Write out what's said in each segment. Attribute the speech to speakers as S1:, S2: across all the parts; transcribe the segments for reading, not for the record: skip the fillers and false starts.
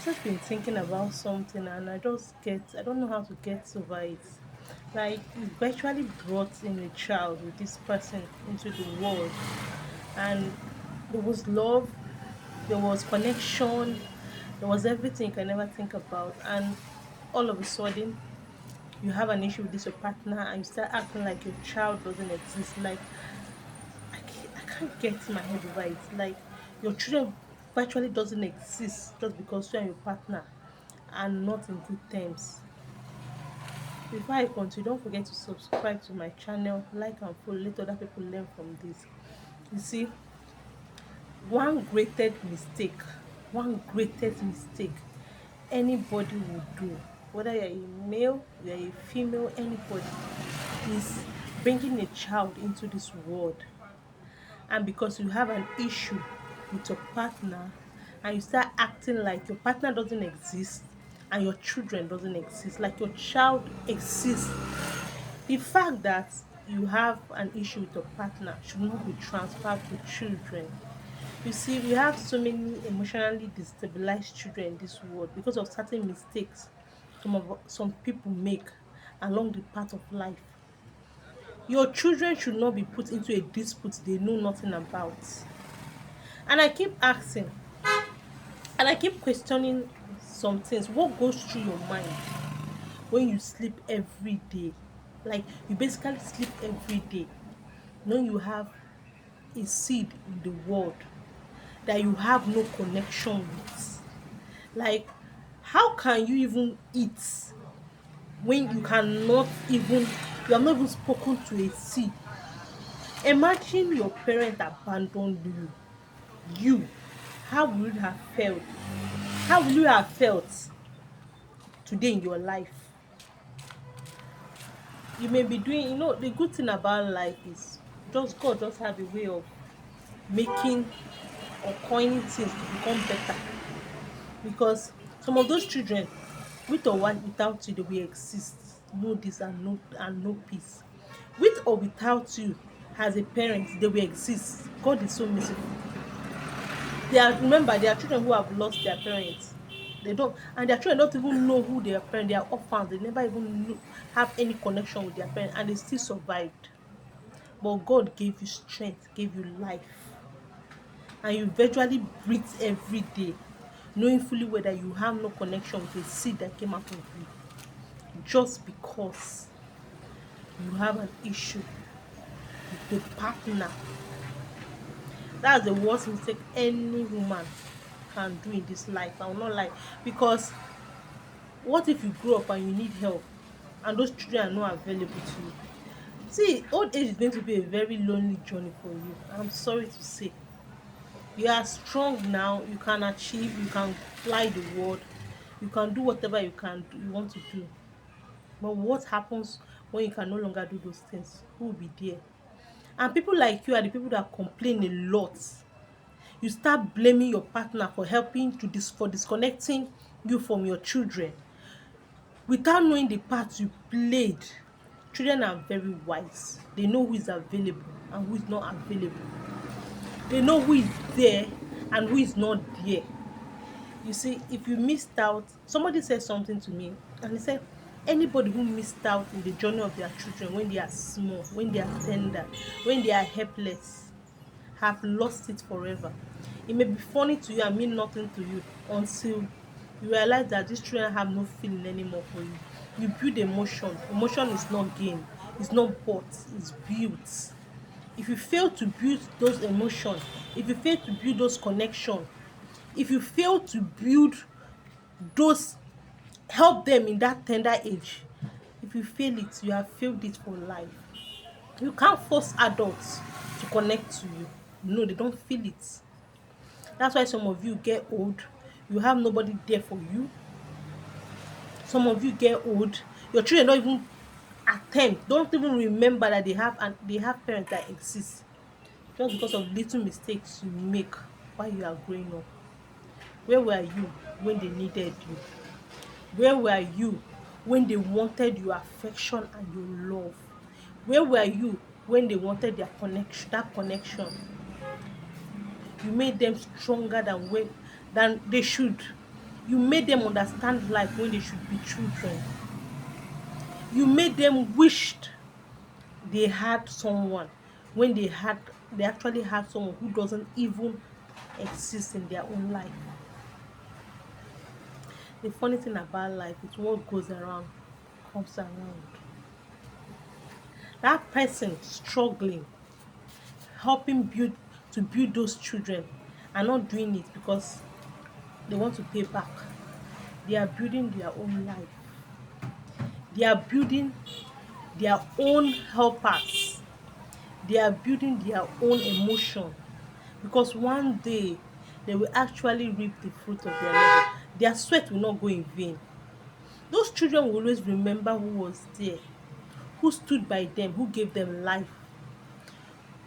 S1: just been thinking about something and I don't know how to get over it. Like, you virtually brought in a child with this person into the world, and there was love, there was connection, there was everything you can ever think about. And all of a sudden, you have an issue with this your partner and you start acting like your child doesn't exist. Like, I can't get my head over it. Like, your children virtually doesn't exist just because you and your partner are not in good terms. Before I continue, don't forget to subscribe to my channel, like and follow, let other people learn from this. You see, one greatest mistake, one greatest mistake anybody would do, whether you're a male, you're a female, anybody, is bringing a child into this world. And because you have an issue with your partner and you start acting like your partner doesn't exist and your children doesn't exist, like your child exists, the fact that you have an issue with your partner should not be transferred to children. You see, we have so many emotionally destabilized children in this world because of certain mistakes some people make along the path of life. Your children should not be put into a dispute they know nothing about. And I keep asking, and I keep questioning some things. What goes through your mind when you sleep every day? Like, you basically sleep every day, knowing you have a seed in the world that you have no connection with. Like, how can you even eat when you have not even spoken to a seed? Imagine your parent abandoned you. You, how would you have felt? How will you have felt today in your life? You may be doing, the good thing about life is just God just have a way of making or coining things to become better. Because some of those children, with or without you, they will exist. No this and no peace. With or without you, as a parent, they will exist. God is so merciful. Remember, there are children who have lost their parents. They don't, and their children don't even know who their parents. They are orphans. They never even have any connection with their parents, and they still survived. But God gave you strength, gave you life, and you virtually breathe every day, knowing fully well that you have no connection with the seed that came out of you, just because you have an issue with the partner. That's the worst mistake any woman can do in this life. I will not lie. Because what if you grow up and you need help and those children are not available to you? See, old age is going to be a very lonely journey for you. I'm sorry to say. You are strong now, you can achieve, you can fly the world, you can do whatever you want to do. But what happens when you can no longer do those things? Who will be there? And people like you are the people that complain a lot. You start blaming your partner for helping for disconnecting you from your children without knowing the part you played. Children are very wise. They know who is available and who is not available. They know who is there and who is not there. You see, if you missed out, somebody said something to me, and he said, anybody who missed out in the journey of their children when they are small, when they are tender, when they are helpless, have lost it forever. It may be funny to you and mean nothing to you until you realize that these children have no feeling anymore for you. You build emotion. Emotion is not gained, it's not bought, it's built. If you fail to build those emotions, if you fail to build those connections, if you fail to build those, help them in that tender age, if you fail it, you have failed it for life. You can't force adults to connect to you. No, they don't feel it. That's why some of you get old, you have nobody there for you. Some of you get old, your children don't even don't even remember that they have parents that exist, just because of little mistakes you make while you are growing up. Where were you when they needed you? Where were you when they wanted your affection and your love? Where were you when they wanted their connection, that connection? You made them stronger than they should. You made them understand life when they should be children. You made them wished they had someone when they actually had someone who doesn't even exist in their own life. The funny thing about life is what goes around comes around. That person struggling, helping build those children, are not doing it because they want to pay back. They are building their own life. They are building their own helpers. They are building their own emotion, because one day they will actually reap the fruit of their labor. Their sweat will not go in vain. Those children will always remember who was there, who stood by them, who gave them life,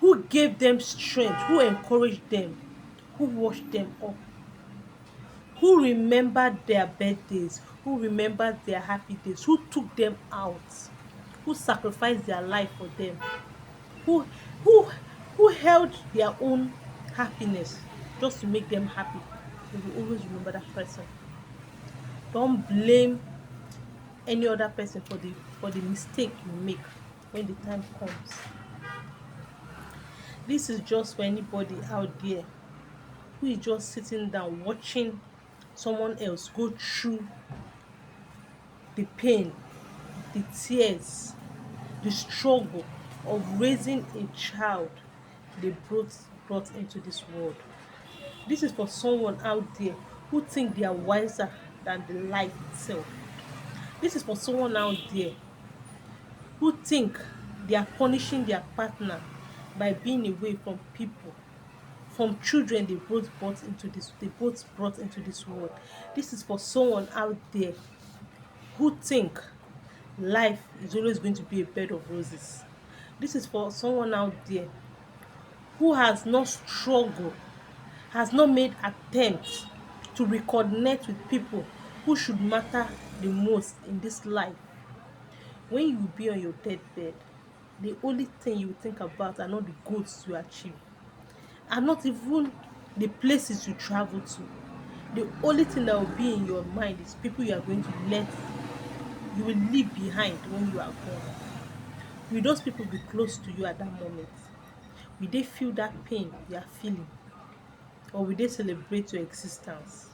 S1: who gave them strength, who encouraged them, who washed them up, who remembered their birthdays, who remembered their happy days, who took them out, who sacrificed their life for them, who who who held their own happiness just to make them happy. You will always remember that person. Don't blame any other person for the mistake you make when the time comes. This is just for anybody out there who is just sitting down watching someone else go through the pain, the tears, the struggle of raising a child they brought into this world. This is for someone out there who think they are wiser than the life itself. This is for someone out there who think they are punishing their partner by being away from people, from children they both brought into this world. This is for someone out there who think life is always going to be a bed of roses. This is for someone out there who has not struggled, has not made attempts to reconnect with people who should matter the most in this life. When you be on your deathbed, the only thing you think about are not the goals you achieve, are not even the places you travel to. The only thing that will be in your mind is people you will leave behind when you are gone. Will those people be close to you at that moment? Will they feel that pain you are feeling? Or will they celebrate your existence?